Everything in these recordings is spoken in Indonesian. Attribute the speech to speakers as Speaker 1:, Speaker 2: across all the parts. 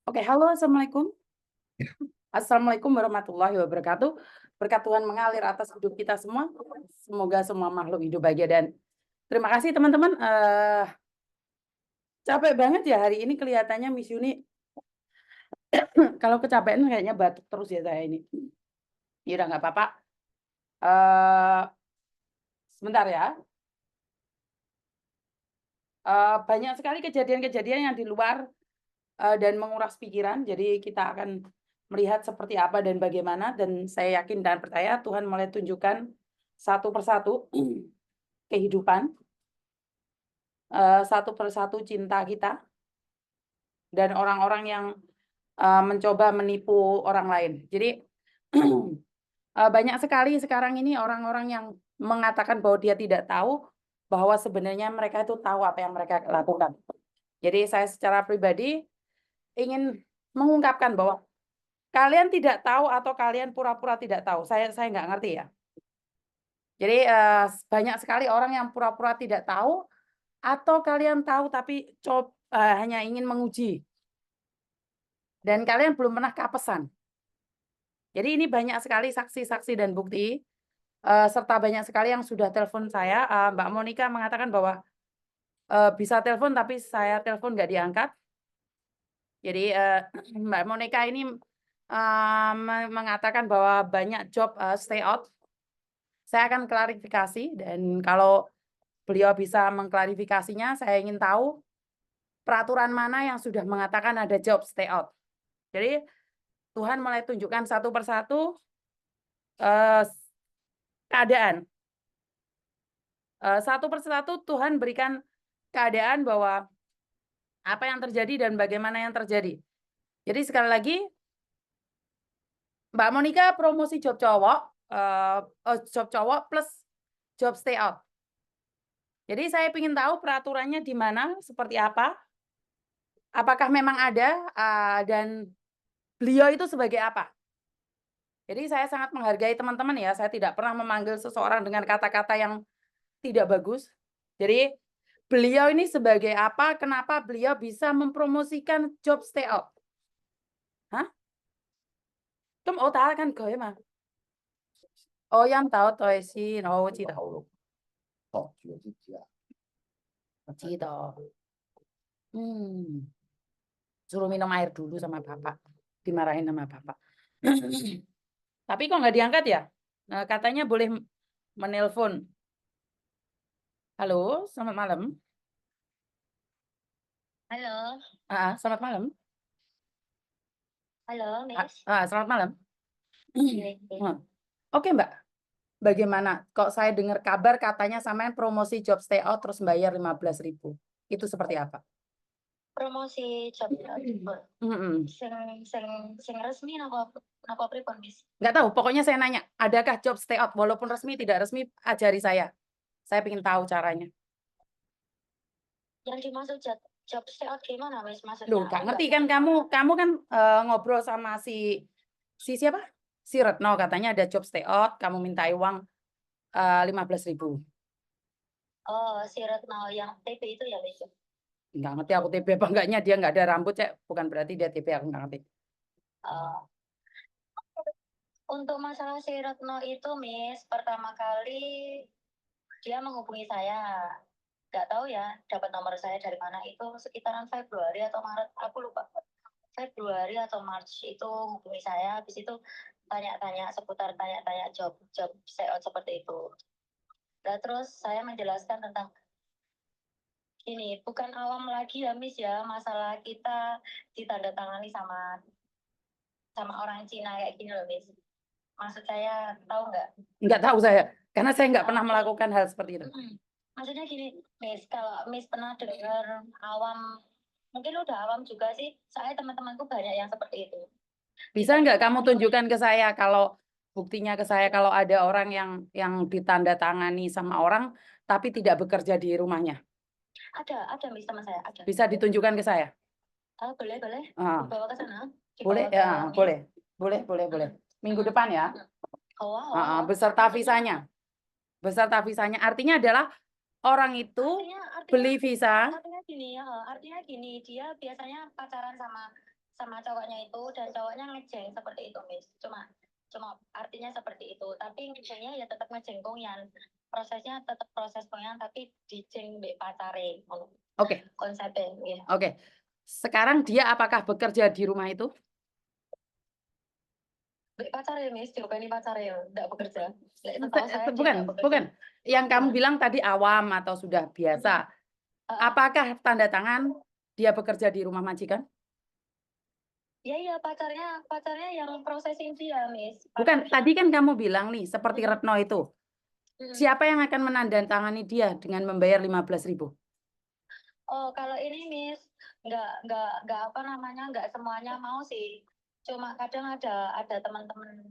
Speaker 1: Oke, halo, assalamualaikum. Assalamualaikum warahmatullahi wabarakatuh. Berkat Tuhan mengalir atas hidup kita semua. Semoga semua makhluk hidup bahagia dan terima kasih teman-teman. Capek banget ya hari ini kelihatannya Miss Yuni. Kalau kecapean kayaknya batuk terus ya saya ini. Ya udah nggak apa-apa. Eh, Sebentar ya. Banyak sekali kejadian-kejadian yang di luar dan menguras pikiran. Jadi kita akan melihat seperti apa dan bagaimana. Dan saya yakin dan percaya Tuhan mulai tunjukkan satu persatu kehidupan, satu persatu cinta kita, dan orang-orang yang mencoba menipu orang lain. Jadi banyak sekali sekarang ini orang-orang yang mengatakan bahwa dia tidak tahu, bahwa sebenarnya mereka itu tahu apa yang mereka lakukan. Jadi saya secara pribadi ingin mengungkapkan bahwa kalian tidak tahu atau kalian pura-pura tidak tahu. Saya nggak ngerti ya. Jadi banyak sekali orang yang pura-pura tidak tahu, atau kalian tahu tapi hanya ingin menguji. Dan kalian belum pernah keapesan. Jadi ini banyak sekali saksi-saksi dan bukti, serta banyak sekali yang sudah telepon saya. Mbak Monica mengatakan bahwa bisa telepon tapi saya telepon nggak diangkat. Jadi Mbak Monica ini mengatakan bahwa banyak job stay out. Saya akan klarifikasi dan kalau beliau bisa mengklarifikasinya, saya ingin tahu peraturan mana yang sudah mengatakan ada job stay out. Jadi Tuhan mulai tunjukkan satu persatu keadaan. Satu persatu Tuhan berikan keadaan bahwa apa yang terjadi dan bagaimana yang terjadi. Jadi sekali lagi, Mbak Monica promosi job cowok plus job stay out. Jadi saya ingin tahu peraturannya di mana, seperti apa, apakah memang ada, dan beliau itu sebagai apa. Jadi saya sangat menghargai teman-teman ya, saya tidak pernah memanggil seseorang dengan kata-kata yang tidak bagus. Jadi beliau ini sebagai apa, kenapa beliau bisa mempromosikan job stay out. Hah? Tum otak kan gue mah. Oh yang tahu toh sih, no cita. Cita. Suruh minum air dulu sama bapak. Dimarahin sama bapak. Tapi kok nggak diangkat ya? Nah, katanya boleh menelpon. Halo, selamat malam.
Speaker 2: Halo,
Speaker 1: Selamat malam.
Speaker 2: halo, Miss.
Speaker 1: Selamat malam.
Speaker 2: Iya.
Speaker 1: Oke, Mbak. Bagaimana? Kok saya dengar kabar katanya sampean promosi job stay out terus bayar 15.000. Itu seperti apa?
Speaker 2: Promosi job
Speaker 1: Mm-mm.
Speaker 2: sing resmi napa pripun, Miss?
Speaker 1: Nggak tahu, pokoknya saya nanya, adakah job stay out? Walaupun resmi, tidak resmi, ajari saya. Saya ingin tahu caranya.
Speaker 2: Yang dimaksud job stay out gimana, Miss?
Speaker 1: Loh,
Speaker 2: Maksudnya
Speaker 1: nggak
Speaker 2: aku
Speaker 1: ngerti
Speaker 2: nggak
Speaker 1: kan
Speaker 2: ngerti.
Speaker 1: kamu kan ngobrol sama si siapa? Si Retno katanya ada job stay out, kamu minta uang 15.000.
Speaker 2: Oh, si Retno yang TP itu ya, Miss?
Speaker 1: Nggak ngerti aku TB apa enggaknya, dia nggak ada rambut, Cek. Bukan berarti dia TB, aku nggak ngerti.
Speaker 2: Oh, untuk masalah si Retno itu, Miss, pertama kali dia menghubungi saya. Nggak tahu ya, dapat nomor saya dari mana, itu sekitaran Februari atau Maret, aku lupa. Februari atau Maret itu hubungi saya, habis itu tanya-tanya seputar tanya-tanya job SEO seperti itu. Nah, terus saya menjelaskan tentang ini bukan awam lagi ya, Miss ya, masalah kita ditandatangani sama orang Cina kayak gini loh, Miss. Maksud saya tahu nggak?
Speaker 1: Nggak tahu saya, karena saya nggak pernah melakukan hal seperti itu.
Speaker 2: Maksudnya gini, Miss, kalau Miss pernah dengar awam, mungkin udah awam juga sih, saya teman-temanku banyak yang seperti itu.
Speaker 1: Bisa nggak kamu tunjukkan ke saya kalau buktinya ke saya kalau ada orang yang ditandatangani sama orang tapi tidak bekerja di rumahnya?
Speaker 2: Ada Miss, teman saya ada.
Speaker 1: Bisa ditunjukkan ke saya?
Speaker 2: Boleh dibawa ke sana,
Speaker 1: Boleh,
Speaker 2: dibawa ke
Speaker 1: boleh, boleh. Minggu depan ya. Beserta visanya. Beserta visanya. Artinya adalah orang itu beli visa.
Speaker 2: Artinya gini, dia biasanya pacaran sama sama cowoknya itu, dan cowoknya ngejeng seperti itu, Miss. Cuma artinya seperti itu, tapi ngejengnya ya tetap ngejeng konyan. Prosesnya tetap proses konyan, tapi dijeng mbek pacare.
Speaker 1: Oke.
Speaker 2: Konsepnya, ya.
Speaker 1: Oke. Sekarang dia apakah bekerja di rumah itu?
Speaker 2: Mbek pacare, Miss, diopeni pacare ya, enggak bekerja. Setahu saya dia
Speaker 1: Bukan,
Speaker 2: enggak bekerja.
Speaker 1: bukan. Yang kamu bilang tadi awam atau sudah biasa. Apakah tanda tangan dia bekerja di rumah majikan?
Speaker 2: Iya, pacarnya yang prosesin dia, Miss.
Speaker 1: Bukan, tadi kan kamu bilang nih, seperti Retno itu. Siapa yang akan menandatangani dia dengan membayar 15.000?
Speaker 2: Oh, kalau ini, Miss, nggak apa namanya, nggak semuanya mau sih. Cuma kadang ada teman-teman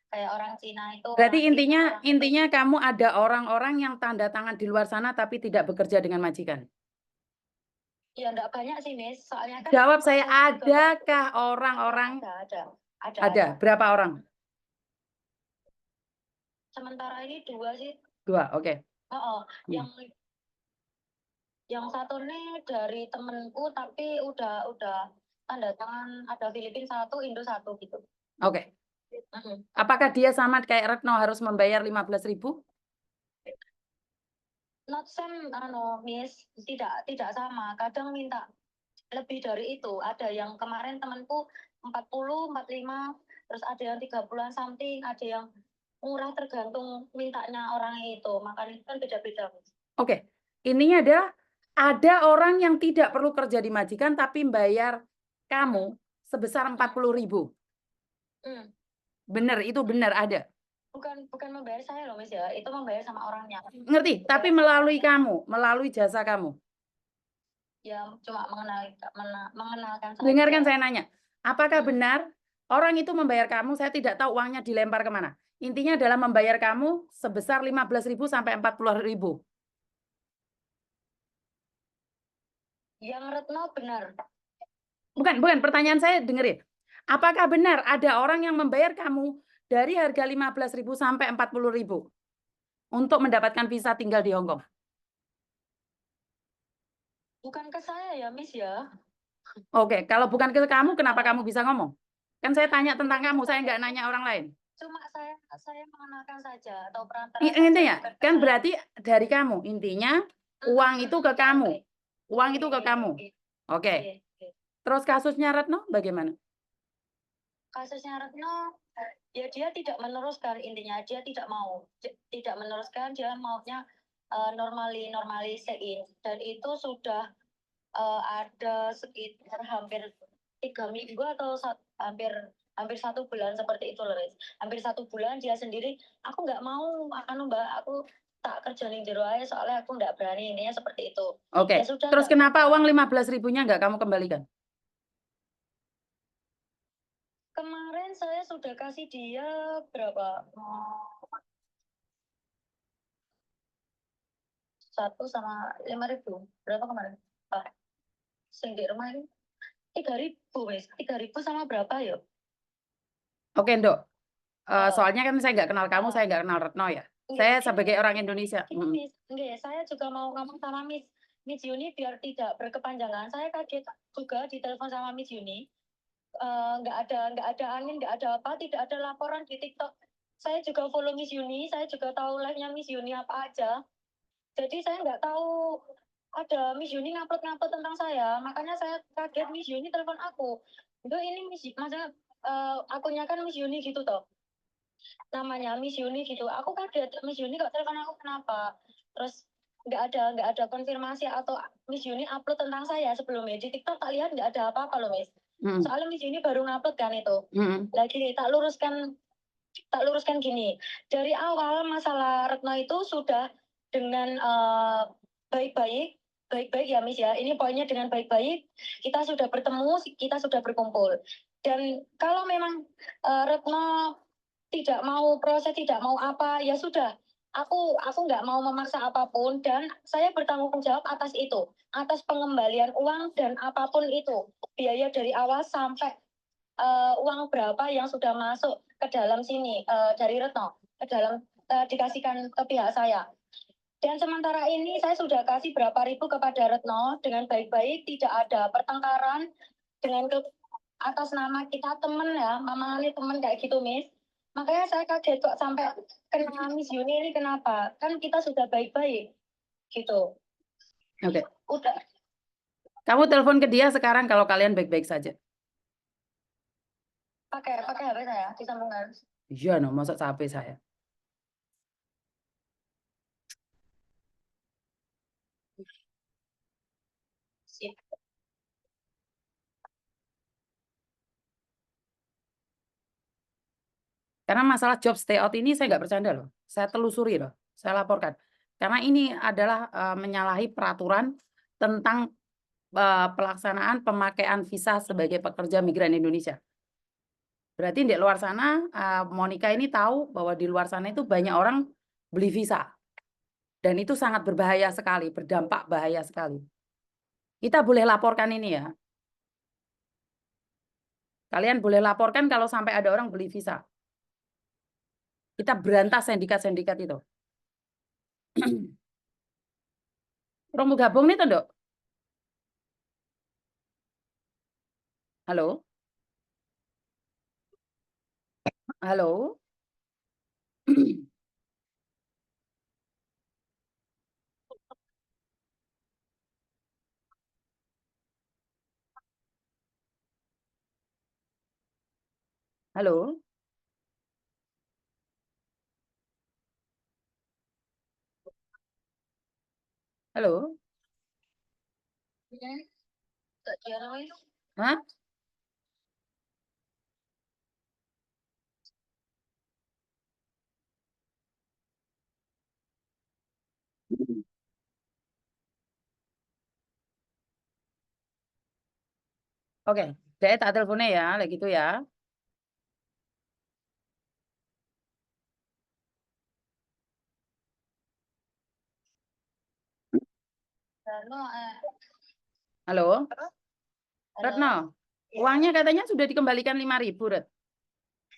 Speaker 2: kayak orang Cina itu.
Speaker 1: Berarti
Speaker 2: orang Cina, orang
Speaker 1: intinya kamu ada orang-orang yang tanda tangan di luar sana tapi tidak bekerja dengan majikan.
Speaker 2: Ya enggak banyak sih, Miss. Soalnya kan
Speaker 1: Jawab saya,
Speaker 2: prosesnya juga
Speaker 1: adakah orang-orang? Ada. Berapa orang?
Speaker 2: Sementara ini 2 sih.
Speaker 1: 2, oke.
Speaker 2: Oh, yang satu nih dari temenku, tapi udah tanda tangan, ada Filipina 1, Indo 1 gitu.
Speaker 1: Oke. Apakah dia sama kayak Retno harus membayar 15.000?
Speaker 2: Not same, Miss, tidak sama. Kadang minta lebih dari itu. Ada yang kemarin temanku 40, 45, terus ada yang 30-an something, ada yang murah tergantung mintanya orang itu. Makanya kan beda-beda.
Speaker 1: Oke. Ininya adalah ada orang yang tidak perlu kerja di majikan tapi bayar kamu sebesar 40.000. Benar, itu benar ada.
Speaker 2: Bukan membayar saya loh, Miss ya. Itu membayar sama orangnya.
Speaker 1: Ngerti, tapi melalui kamu, melalui jasa kamu.
Speaker 2: Ya, cuma mengenalkan saja.
Speaker 1: Dengarkan saya nanya, apakah benar orang itu membayar kamu, saya tidak tahu uangnya dilempar kemana. Intinya adalah membayar kamu sebesar 15.000 sampai 40.000.
Speaker 2: Yang Retno benar.
Speaker 1: Bukan, pertanyaan saya dengerin. Apakah benar ada orang yang membayar kamu dari harga 15.000 sampai 40.000 untuk mendapatkan visa tinggal di Hong Kong?
Speaker 2: Bukan ke saya ya, Miss ya.
Speaker 1: Oke, kalau bukan ke kamu, kenapa kamu bisa ngomong? Kan saya tanya tentang kamu, saya nggak nanya orang lain.
Speaker 2: Cuma saya mengenalkan saja atau perantara
Speaker 1: Intinya,
Speaker 2: saja.
Speaker 1: kan berarti dari kamu. Intinya uang itu ke kamu. Uang itu ke kamu. Oke. Terus kasusnya Retno bagaimana?
Speaker 2: Kasusnya Retno, ya dia tidak meneruskan, intinya dia tidak meneruskan, dia maunya normalisein, dan itu sudah ada sekitar hampir 3 minggu atau hampir 1 bulan seperti itu loh, hampir 1 bulan dia sendiri, aku nggak mau, Mbak, aku tak kerja ning jero ae soalnya aku nggak berani, intinya seperti itu.
Speaker 1: Oke.
Speaker 2: Ya sudah,
Speaker 1: terus kenapa uang 15.000-nya nggak kamu kembalikan?
Speaker 2: Kemarin saya sudah kasih dia berapa? 1 sama 5.000. Berapa kemarin? Sing di rumah ini 3.000, wes. 3.000 sama berapa ya?
Speaker 1: Oke, Ndok. Soalnya kan saya nggak kenal kamu, saya nggak kenal Retno ya. Saya sebagai orang Indonesia.
Speaker 2: Enggak, saya juga mau ngomong sama Miss Yuni biar tidak berkepanjangan. Saya kaget juga ditelepon sama Miss Yuni. Nggak ada angin, nggak ada apa, tidak ada laporan di TikTok. Saya juga follow Miss Yuni, saya juga tahu live-nya Miss Yuni apa aja. Jadi saya nggak tahu ada Miss Yuni ngupload tentang saya. Makanya saya kaget Miss Yuni telepon aku. Itu ini maksudnya akunnya kan Miss Yuni gitu toh. Namanya Miss Yuni gitu. Aku kaget Miss Yuni kok telepon aku, kenapa? Terus nggak ada konfirmasi atau Miss Yuni upload tentang saya sebelumnya di TikTok, tak lihat nggak ada apa-apa loh, Miss. Soalnya Miss Yuni baru ngupload kan itu. Lagi tak luruskan gini. Dari awal masalah Retno itu sudah dengan baik-baik ya, Miss ya. Ini poinnya, dengan baik-baik kita sudah bertemu, kita sudah berkumpul. Dan kalau memang Retno tidak mau proses, tidak mau apa, ya sudah. Aku nggak mau memaksa apapun, dan saya bertanggung jawab atas itu, atas pengembalian uang dan apapun itu, biaya dari awal sampai uang berapa yang sudah masuk ke dalam sini dari Retno, ke dalam dikasihkan ke pihak saya. Dan sementara ini saya sudah kasih berapa ribu kepada Retno dengan baik-baik, tidak ada pertengkaran dengan atas nama kita temen ya, Mama ini temen kayak gitu, Miss. Makanya saya kaget kok sampai kena Miss Yuni ini kenapa? Kan kita sudah baik-baik gitu.
Speaker 1: Oke.
Speaker 2: Udah.
Speaker 1: Kamu telepon ke dia sekarang kalau kalian baik-baik saja.
Speaker 2: Pakai HP saya disambungkan.
Speaker 1: Iya, no, masa HP saya.
Speaker 2: Sip.
Speaker 1: Karena masalah job stay out ini saya nggak bercanda loh. Saya telusuri loh. Saya laporkan. Karena ini adalah menyalahi peraturan tentang pelaksanaan pemakaian visa sebagai pekerja migran Indonesia. Berarti di luar sana, Monica ini tahu bahwa di luar sana itu banyak orang beli visa. Dan itu sangat berbahaya sekali, berdampak bahaya sekali. Kita boleh laporkan ini ya. Kalian boleh laporkan kalau sampai ada orang beli visa. Kita berantas sindikat-sindikat itu. Orang mau gabung nih, Tondok? Halo? Halo? Halo? Halo? Hah? Oke, saya tak teleponnya ya, lagi gitu ya. Halo? Retno, uangnya katanya sudah dikembalikan 5.000, Ret.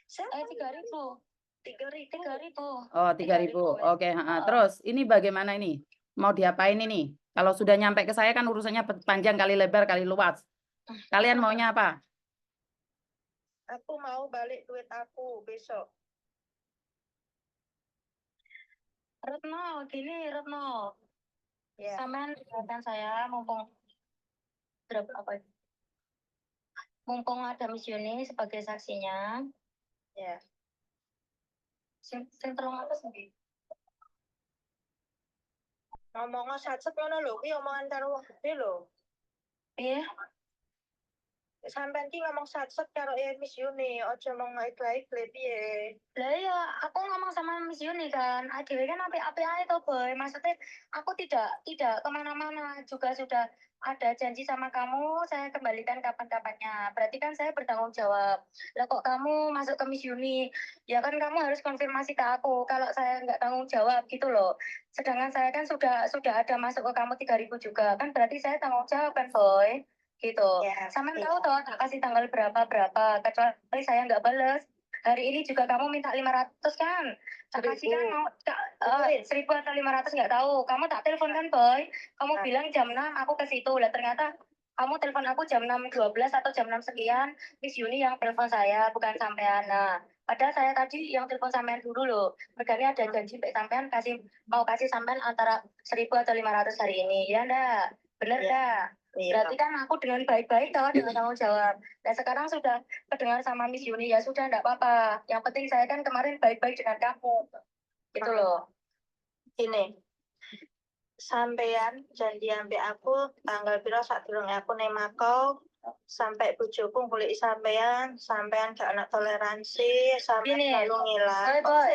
Speaker 2: 3.000. 3.000.
Speaker 1: Oh, 3.000. Oke, terus ini bagaimana ini? Mau diapain ini? Kalau sudah nyampe ke saya kan urusannya panjang kali lebar kali luas. Kalian maunya apa?
Speaker 3: Aku mau balik duit aku besok.
Speaker 2: Retno, gini Retno.
Speaker 3: Ya.
Speaker 2: Sampean dengarkan saya mumpung apa? Mumpung ada Miss Yuni sebagai saksinya.
Speaker 3: Ya.
Speaker 2: Sing terong apa sih?
Speaker 3: Ngomongnya satset ngono lho, kuwi omongan karo wong gede lho.
Speaker 2: Iya.
Speaker 3: Sampeyan ki ngomong satset karo Miss Yuni, aja ngomong baik-baik piye.
Speaker 2: Lah ya, aku ngomong sama Miss Yuni kan, adewe kan apik-apik ae to, Boy. Maksudnya aku tidak kemana-mana, juga sudah ada janji sama kamu, saya kembalikan kapan-kapannya. Berarti kan saya bertanggung jawab. Lah kok kamu masuk ke Miss Yuni, ya kan kamu harus konfirmasi ke aku kalau saya nggak tanggung jawab gitu loh. Sedangkan saya kan sudah ada masuk ke kamu 3.000 juga, kan berarti saya tanggung jawab kan, Boy. Gitu.
Speaker 3: Ya,
Speaker 2: Sampean
Speaker 3: iya.
Speaker 2: tahu toh, tak kasih tanggal berapa, kecuali saya nggak bales. Hari ini juga kamu minta 500 kan? Tak kasih kan mau 1.000 atau 500 nggak tahu. Kamu tak telepon kan, Boy? Kamu bilang jam 6 aku ke situ. Lah ternyata kamu telepon aku jam 6.12 atau jam 6 sekian. Miss Yuni yang telepon saya, bukan sampean. Nah, padahal saya tadi yang telepon sampean dulu loh. Mereka ada janji sampean mau kasih sampean antara 1.000 atau 500 hari ini. Ya enggak? Bener dah. Berarti kan aku dengan baik-baik tahu dengan tanggung jawab. Nah sekarang sudah kedengar sama Miss Yuni, ya sudah enggak apa-apa. Yang penting saya kan kemarin baik-baik dengan kamu. Gitu loh.
Speaker 3: Ini. Sampeyan janji ambek aku tanggal piro sadurunge aku nang Makau sampai bojoku golek sampeyan gak ana toleransi, sampeyan
Speaker 2: Gini.
Speaker 3: selalu ngilang.
Speaker 2: Boy.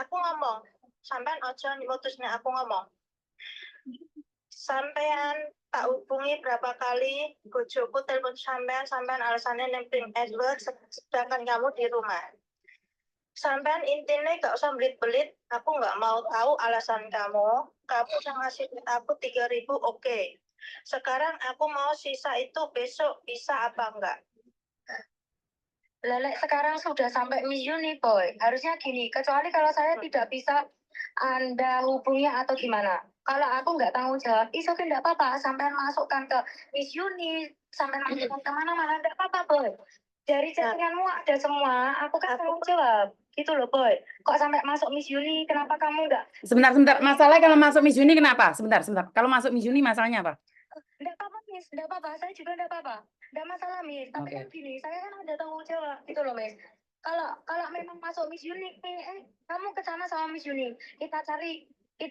Speaker 3: Aku ngomong, sampeyan aja mutusnya aku ngomong. Sampean tak hubungi berapa kali, bojoku telepon sampean alasannya nempel Edward, sedangkan kamu di rumah. Sampean intinya gak usah belit-belit, aku gak mau tahu alasan kamu udah ngasih duit aku 3.000, oke. Sekarang aku mau sisa itu besok, bisa apa enggak?
Speaker 2: Lelek sekarang sudah sampai Miss Yuni, Boy. Harusnya gini, kecuali kalau saya tidak bisa Anda hubungi atau gimana. kalau aku nggak tanggung jawab, is oke nggak apa-apa. Sampai masukkan ke Miss Uni, sampai masukkan kemana-mana nggak apa-apa boy. Dari chattinganmu ada semua, aku kan tanggung jawab. Gitu loh boy. Kok sampai masuk Miss Uni, kenapa kamu nggak?
Speaker 1: Sebentar. Masalahnya kalau masuk Miss Uni kenapa? Sebentar. Kalau masuk Miss Uni masalahnya apa?
Speaker 2: Nggak apa-apa Miss, nggak apa-apa. Saya juga nggak apa-apa. Nggak masalah Miss. Tapi
Speaker 1: Oke.
Speaker 2: kan gini, saya kan ada tanggung jawab. Gitu loh Miss. Kalau memang masuk Miss Uni, kamu ke sana sama Miss Uni. Kita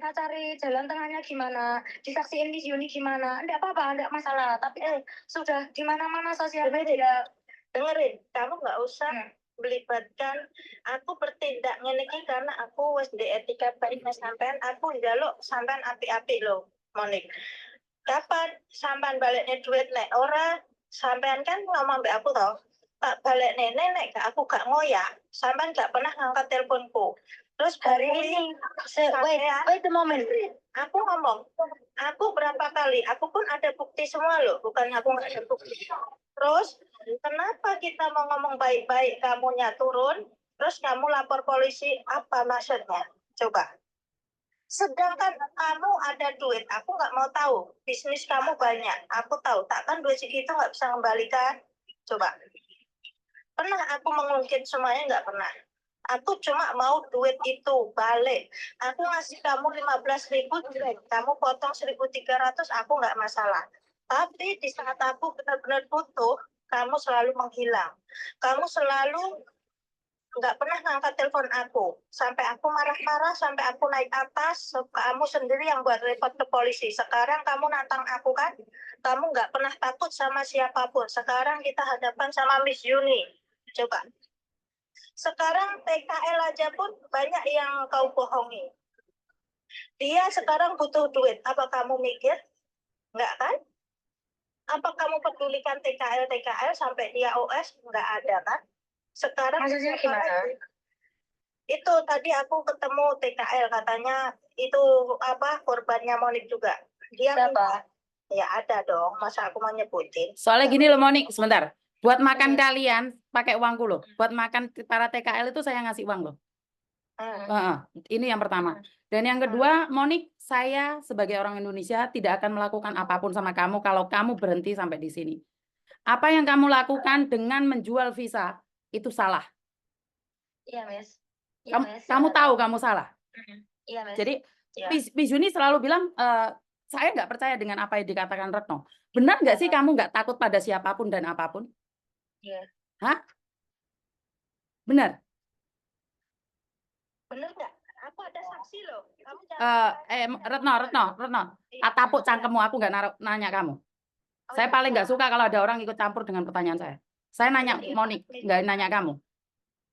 Speaker 2: cari jalan tengahnya gimana, disaksiin Miss Uni gimana, enggak apa-apa, enggak masalah. Tapi sudah di mana-mana sosial media.
Speaker 3: Dengerin, kamu nggak usah melibatkan aku bertindak ngene iki karena aku wis di etika baik mas sampean, aku njaluk sampean api-api lho, Monik. Kapan sampean baliknya duit nek ora, sampean kan ngomong mbak aku toh, tak balik nenek nek aku gak ngoyak, sampean gak pernah ngangkat teleponku. Terus
Speaker 2: Hari ini, wait a moment.
Speaker 3: Aku ngomong, aku berapa kali, aku pun ada bukti semua loh, bukan aku nggak ada bukti. Terus, kenapa kita mau ngomong baik-baik, kamunya turun, terus kamu lapor polisi, apa maksudnya? Coba. Sedangkan kamu ada duit, aku nggak mau tahu, bisnis kamu banyak, aku tahu, takkan duit segitu nggak bisa kembalikan? Coba. Pernah aku mengungkit semuanya? Nggak pernah. Aku cuma mau duit itu balik. Aku ngasih kamu 15.000, kamu potong 1.300, aku nggak masalah. Tapi di saat aku benar-benar butuh, kamu selalu menghilang. Kamu selalu nggak pernah ngangkat telepon aku. Sampai aku marah-marah, sampai aku naik atas, kamu sendiri yang buat report ke polisi. Sekarang kamu nantang aku kan? Kamu nggak pernah takut sama siapapun. Sekarang kita hadapan sama Miss Uni. Coba. Sekarang TKL aja pun banyak yang kau bohongi. Dia sekarang butuh duit. Apa kamu mikir? Enggak kan? Apa kamu pedulikan TKL sampai dia OS? Enggak ada kan? Sekarang
Speaker 2: Maksudnya gimana?
Speaker 3: itu tadi aku ketemu TKL, katanya itu apa korbannya Monik juga. Dia
Speaker 2: Siapa?
Speaker 3: Ya ada dong. Masa aku mau nyebutin?
Speaker 1: Soalnya gini loh Monik, sebentar. Buat makan kalian pakai uangku loh. Buat makan para TKL itu saya ngasih uang loh. Ini yang pertama. Dan yang kedua, Monik, saya sebagai orang Indonesia tidak akan melakukan apapun sama kamu kalau kamu berhenti sampai di sini. Apa yang kamu lakukan dengan menjual visa itu salah.
Speaker 2: Iya, Miss.
Speaker 1: Kamu tahu kamu salah.
Speaker 2: Iya, Miss.
Speaker 1: Jadi Miss Yuni selalu bilang, saya nggak percaya dengan apa yang dikatakan Retno. Benar nggak sih kamu nggak takut pada siapapun dan apapun?
Speaker 2: Iya.
Speaker 1: Hah? Benar?
Speaker 3: Bener nggak? Aku ada saksi loh. Kamu
Speaker 1: Retno, tapuk cangkemmu, aku nggak nanya kamu. Saya paling nggak suka kalau ada orang ikut campur dengan pertanyaan saya. Saya nanya Monik, nggak nanya kamu.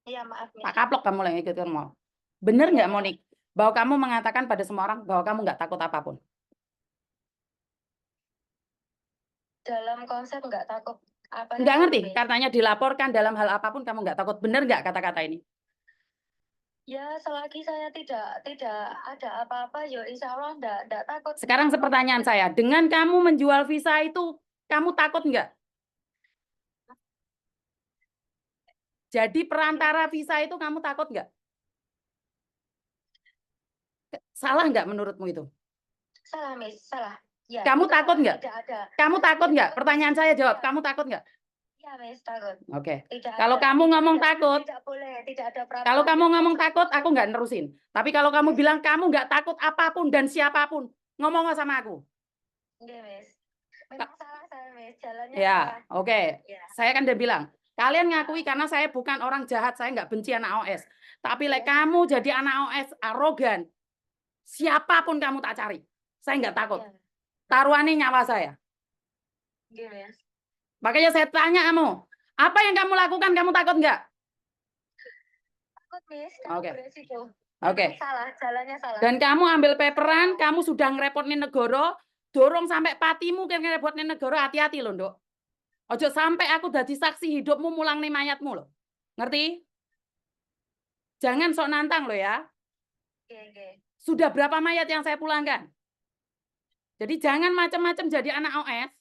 Speaker 3: Iya, maaf.
Speaker 1: Pak Kaplok kamu yang ikut mau. Bener nggak Monik? Bahwa kamu mengatakan pada semua orang bahwa kamu nggak takut apapun.
Speaker 2: Dalam konsep nggak takut apa?
Speaker 1: Nggak ngerti, katanya dilaporkan dalam hal apapun kamu nggak takut. Bener nggak kata-kata ini?
Speaker 2: Ya, selagi saya tidak ada apa-apa, ya insya Allah nggak takut.
Speaker 1: Sekarang pertanyaan saya, dengan kamu menjual visa itu, kamu takut nggak? Jadi perantara visa itu kamu takut nggak? Salah nggak menurutmu itu?
Speaker 2: Salah, Miss, salah. Ya,
Speaker 1: kamu takut nggak? Kamu takut nggak? Pertanyaan saya jawab, kamu takut nggak?
Speaker 2: Iya, Miss, takut.
Speaker 1: Oke. Kalau kamu ngomong takut,
Speaker 2: tidak boleh, tidak ada peraturan.
Speaker 1: kalau kamu ngomong takut, aku nggak nerusin. Tapi kalau kamu bilang kamu nggak takut apapun dan siapapun, ngomong sama aku.
Speaker 2: Oke, Miss. Memang salah saya, Miss. Jalannya
Speaker 1: Ya,
Speaker 2: salah.
Speaker 1: oke.
Speaker 2: Ya.
Speaker 1: Saya kan udah bilang, kalian ngakui karena saya bukan orang jahat, saya nggak benci anak OS. Tapi kamu jadi anak OS arogan, siapapun kamu tak cari, saya nggak takut. Taruhannya nyawa saya.
Speaker 2: Oke, Miss.
Speaker 1: Makanya saya tanya kamu, apa yang kamu lakukan, kamu takut nggak?
Speaker 2: Takut, Miss.
Speaker 1: Oke.
Speaker 2: Oke. Salah, jalannya salah.
Speaker 1: Dan kamu ambil paperan, kamu sudah ngerepotin negara, dorong sampai patimu kan ngerepotin negara, hati-hati loh, Nduk. Ojo sampai aku jadi saksi hidupmu mulang nih mayatmu loh. Ngerti? Jangan sok nantang loh ya.
Speaker 2: Oke.
Speaker 1: Sudah berapa mayat yang saya pulangkan? Jadi jangan macam-macam jadi anak OS.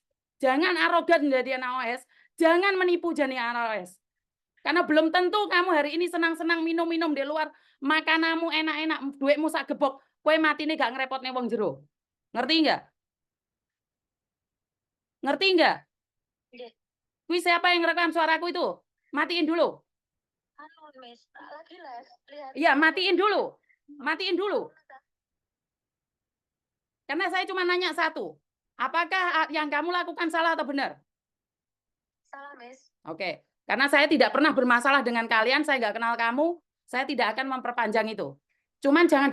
Speaker 1: Jangan arogan jadi anak OS. Jangan menipu jadi anak OS. Karena belum tentu kamu hari ini senang-senang minum-minum di luar. Makananmu enak-enak, duitmu sak gebok. Kowe mati nih gak ngerepotne wong jero. Ngerti nggak? Ngerti nggak?
Speaker 2: Iya.
Speaker 1: Kuwi siapa yang rekam suaraku itu? Matiin dulu.
Speaker 2: Anu, Miss, lagi live. Lihat.
Speaker 1: Iya, matiin dulu. Matiin dulu. Karena saya cuma nanya satu. Apakah yang kamu lakukan salah atau benar?
Speaker 2: Salah, Miss.
Speaker 1: Oke. Karena saya tidak pernah bermasalah dengan kalian, saya nggak kenal kamu, saya tidak akan memperpanjang itu. Cuman jangan